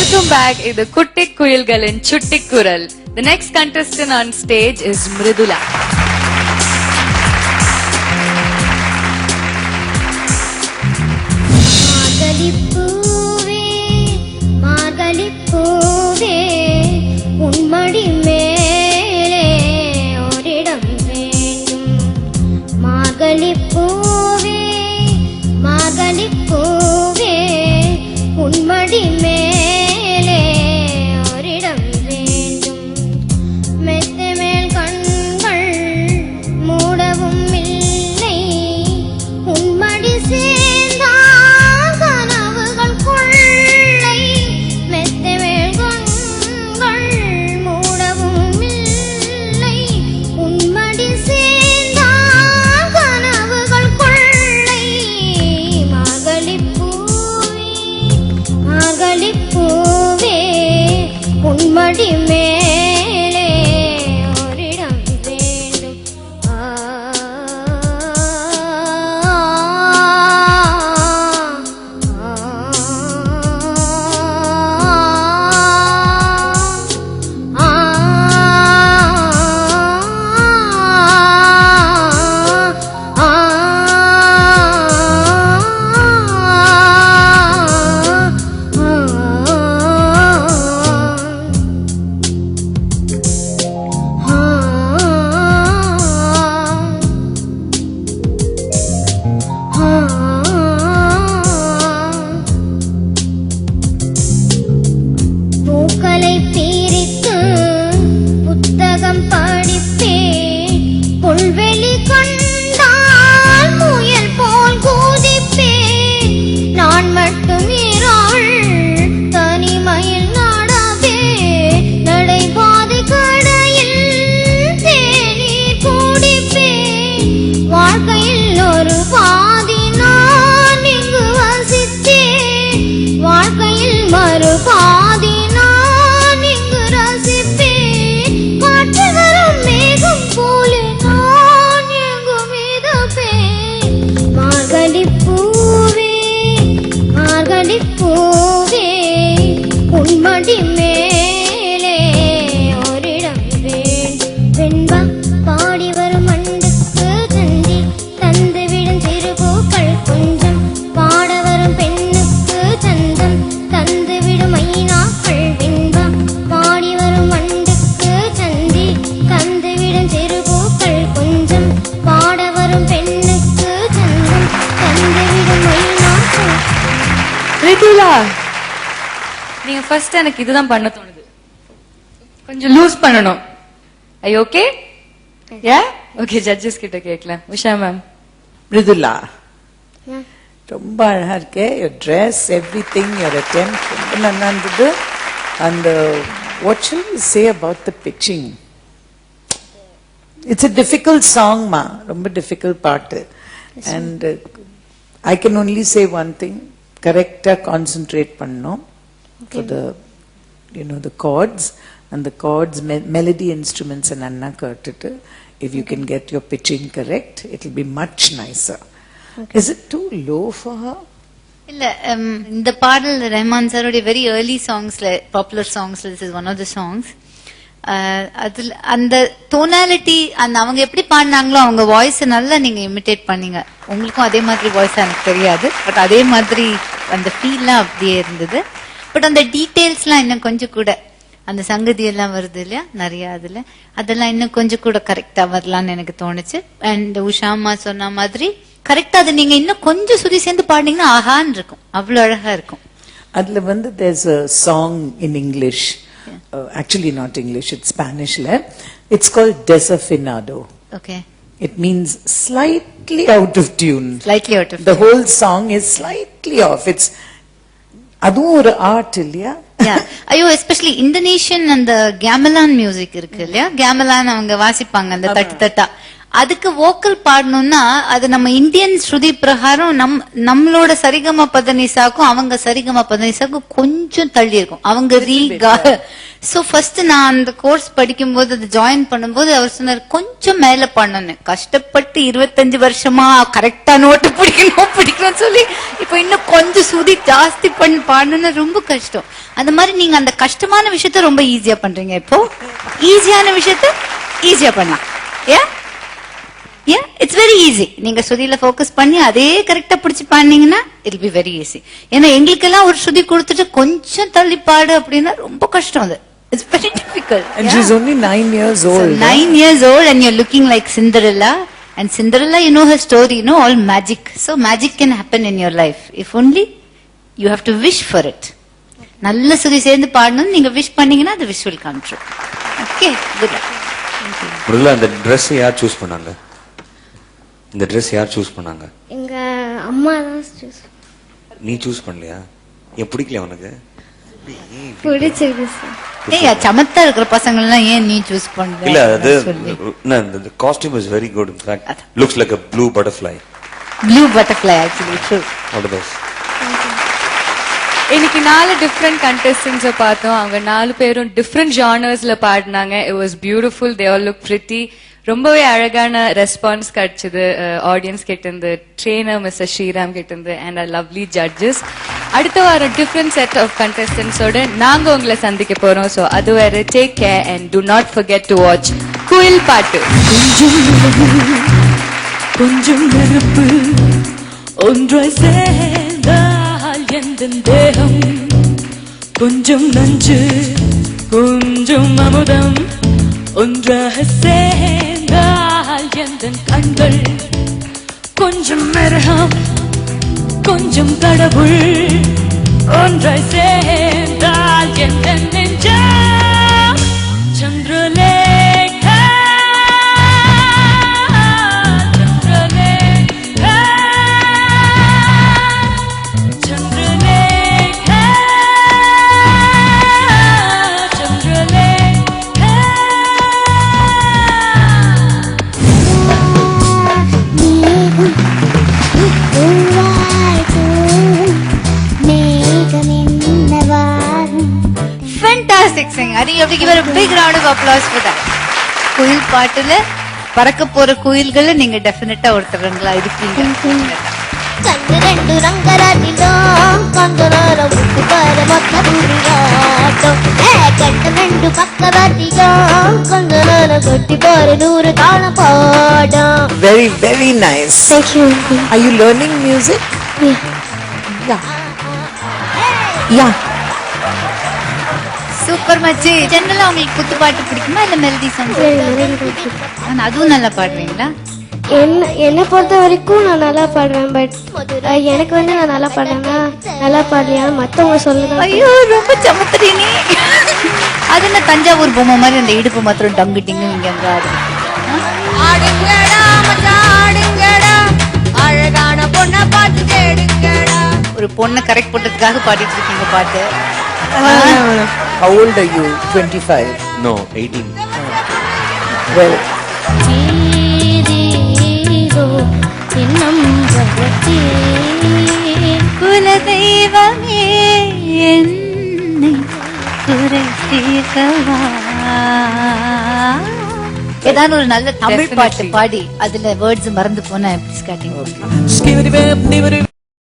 Welcome back. இது குட்டி குயில்களின் சுட்டி குரல். The next contestant on stage is Mridula. மார்கழிப்பூவே உன்மடி மேலே ஓரிடம் வேண்டும். மார்கழிப்பூவே மார்கழிப்பூவே உன்மடி மேலே ஓரிடம் வேண்டும். மெத்த மேல் கண்கள் மூடவும் இல்லை உன்மடி சேர்ந்தால் கனவுகள் கொள்ளை. மெத்த மேல் கண்கள் மூடவும் இல்லை உன்மடி சேர்ந்தால் கனவுகள் கொள்ளை. மார்கழிப்பூவே மார்கழிப்பூவே உன்மடி மேலே ஓரிடம் வேண்டும். பூக்களை பிரித்து புத்தகம் படிப்பேன். புல்வெளி கண்டால் முயல் போல் குதிப்பேன். நான் மட்டும் இறாள் தனிமையில் நடப்பேன். நடைபாதை கடையில் தேநீர் குடிப்பேன். வாழ்க்கையில் ஒரு பாதி நான் இங்கு வசித்தேன். வாழ்க்கையில் மறுபாதி நான் இங்கு ரசிப்பேன். காற்று வரும் மேகம் போல நான் எங்கும் மிதப்பேன். மார்கழிப்பூவே மார்கழிப்பூவே உன்மடி மேலே ஓரிடம் வேண்டும். வெண்பா பாடி வரும் மண்டுக்கு தந்தி தந்துவிடும் திருப்பூக்கள் கொஞ்சம். பாட வரும் பெண்ணுக்கு சந்தம் தந்துவிடும் மைனாக்கள். வெண்பா பாடி வரும் மண்டுக்கு தந்தி தந்துவிடும் திருப்பூக்கள் கொஞ்சம். பாட வரும் பெண்ணுக்கு சந்தம் தந்துவிடும் மைனாக்கள். Mridula, நீங்க ஃபர்ஸ்ட் எனக்கு இதுதான் பண்ண தோணுது. கொஞ்சம் லூஸ் பண்ணணும். Are you okay? Yeah? Okay, judges கிட்ட கேட்கலாம். உஷா மேம். Mridula, ரொம்ப அழகா இருக்கே. your dress, everything, your attempt ரொம்ப நல்லா இருந்தது. And what shall we say about the pitching? It's a difficult song, ma. ரொம்ப difficult பாட்டு. And I can only say one thing. Correctா concentrate பண்ணணும் for the the chords and the chords melody instruments and anna கேட்டுட்டு if you can get your pitching correct it will be much nicer. Okay. Is it too low for her? இல்ல இந்த பாடல் ரஹ்மான் சாரோட very early சாங்ஸ்ல popular சாங்ஸ்ல this is one of the songs. அதுல அந்த tonality அந்த அவங்க எப்படி பாடினாங்களோ அவங்க வாய்ஸ் நல்லா நீங்க இமிட்டேட் பண்ணீங்க. உங்களுக்கும் அதே மாதிரி வாய்ஸ் எனக்கு தெரியாது, பட் அதே மாதிரி அந்த ஃபீல்லாம் அப்படியே இருந்தது. பட் அந்த டீடைல்ஸ்லாம் இன்னும் கொஞ்சம் கூட அந்த சங்கதி எல்லாம் வருது இல்லையா நிறைய அதுல அதெல்லாம் இன்னும் கொஞ்சம் கூட கரெக்டா வரலாம்னு எனக்கு தோணுச்சு. அண்ட் உஷாமா சொன்ன மாதிரி கரெக்டா அது நீங்க இன்னும் கொஞ்சம் சுதி சேர்ந்து பாடினீங்கன்னா ஆஹான்னு இருக்கும், அவ்வளவு அழகா இருக்கும். அதுல வந்து there's a song in English, actually not English, it's Spanish. It's called Desafinado. Okay. It means slightly out of tune. Slightly out of the tune. whole song is slightly off. It's அதுவும் ஒரு art இல்லையா? ஐயோ especially Indonesian அந்த கேமலான் music இருக்கு இல்லையா, கேமலான் அவங்க வாசிப்பாங்க அந்த தட்டு தட்டா. அதுக்கு வோக்கல் பாடணும்னா அது நம்ம இந்தியன் ஸ்ருதி பிரகாரம் நம்மளோட சரிகம பதனிசாக்கும் அவங்க சரிகம பதனிசாக்கும் கொஞ்சம் தள்ளி இருக்கும். அவங்க சோ ஃபர்ஸ்ட் நான் அந்த கோர்ஸ் படிக்கும்போது அது ஜாயின் பண்ணும்போது அவர் சொன்னார் கொஞ்சம் மேல பண்ணணும். கஷ்டப்பட்டு 25 வருஷமா கரெக்டா நோட்டு பிடிக்கணும்னு சொல்லி இப்ப இன்னும் கொஞ்சம் சுதி ஜாஸ்தி பண்ணி பாடணும்னா ரொம்ப கஷ்டம். அந்த மாதிரி நீங்க அந்த கஷ்டமான விஷயத்த ரொம்ப ஈஸியா பண்றீங்க. இப்போ ஈஸியான விஷயத்த ஈஸியா பண்ணலாம். It's very easy. நீங்க ஸ்ருதியில ஃபோக்கஸ் பண்ணி அதே கரெக்டா பிடிச்சு பாடினீங்கன்னா இட் பி வெரி ஈஸி. ஏன்னா எங்களுக்கெல்லாம் ஒரு ஸ்ருதி கொடுத்துட்டு கொஞ்சம் தள்ளி பாடு அப்படின்னா ரொம்ப கஷ்டம். அது it's very difficult. And she's only 9 years old. 9 years old and you're looking like Cinderella. And Cinderella, you know her story, you know, all magic. So magic can happen in your life. If only you have to wish for it. நல்ல ஸ்ருதி சேர்ந்து பாடணும் நீங்க wish பண்ணீங்கன்னா the wish will come true. Okay, good luck. முருகலா, அந்த Dress யார் choose பண்ணாங்க? இந்த Dress யார் சூஸ் பண்ணாங்க? எங்க அம்மா தான் choose நீ சூஸ் பண்ணலையா? ஏன் பிடிக்கல உனக்கு? பிடிச்சிருக்கு சார். ஏய், சமத்தா இருக்கிற பசங்க எல்லாம் ஏன் நீ சூஸ் பண்ணல? இல்ல, அது the costume is very good. In fact, looks like a blue butterfly. Blue butterfly actually, true. All the best. இன்னைக்கு 4 டிஃப்ரெண்ட் கண்டெஸ்டன்ஸ் பார்த்தோம். அவங்க 4 பேரும் டிஃப்ரெண்ட் ஜானர்ஸ்ல பாடினாங்க. It was beautiful. They all look pretty. ரொம்பவே அழகான ரெஸ்பான்ஸ் கிடைச்சது ஆடியன்ஸ் கிட்ட இருந்து, ட்ரெயினர் மிஸ்டர் ஸ்ரீராம் கிட்ட இருந்து, அண்ட் லவ்லி ஜட்ஜஸ். அடுத்த வாரம் டிஃப்ரெண்ட் செட் ஆஃப் கண்டெஸ்டன்ஸோட நாங்க உங்களை சந்திக்க போறோம். ஸோ அது வரை take care and to not forget to watch குயில் பாட்டு. கொஞ்சம் நெருப்பு ஒன்றாய் சேர்ந்தால் எந்த தேகம், கொஞ்சம் நஞ்சு கொஞ்சம் அமுதம் ஒன்றாக சேர்ந்தால் எந்த கண்கள், கொஞ்சம் மிருகம் கொஞ்சம் கடவுள் ஒன்றாய் சேர்ந்தால் எந்த நெஞ்சம், Chandralekha Chandralekha Chandralekha Chandralekha. Fantastic singing. I think you have to give her a big round of applause for that. குயில் பாட்டுல பறக்க போற குயில்கள நீங்க டெஃபினட்டா ஒருத்தரங்களா இருக்கீங்க. கண்ணு ரெண்டு ரங்கராட்டிலோ கங்கரார முத்து பார மொத்த புரியாட்டோ, கண்ணு ரெண்டு பக்கராட்டிலோ கங்கரார கொட்டி பாரு 100 தாளம் பாடம். Very, very nice. Thank you. Are you learning music? Yeah. Yeah. Super மச்சி. ஜெனரலா உங்களுக்கு குத்து பாட்டு பிடிக்குமா இல்ல மெலடி சாங்ஸ்? அதுவும் நல்லா பாடுவீங்களா? என்னை பொறுத்த வரைக்கும் நான் நல்லா பாடுவேன். பட் எனக்கு வந்து நான் நல்லா பாடுறேன்னா நல்லா பாடலையா மத்தவங்க சொல்லுங்க. ஐயோ, ரொம்ப சமத்துறீ நீ. அது என்ன தஞ்சாவூர் பொம்மை மாதிரி அந்த இடுப்பு மாத்திரம் டங்கு டிங்கு இங்க அங்க ஆடுங்கடா மச்சான் ஆடுங்கடா, அழகான பொண்ணை பார்த்து தேடுங்கடா. ஒரு பொண்ணை கரெக்ட் பண்றதுக்காக பாடிட்டு இருக்கீங்க பாட்டு. How old are you? 25. No, 18. Well, குல தெய்வமே என்னை குறை தீர்க்கவா. ஏதாவது ஒரு நல்ல தமிழ் பாட்டு பாடி அதுல வேர்ட்ஸ் மறந்து போனா எப்படி ஸ்டார்டிங்? Skibidi bam, dibidi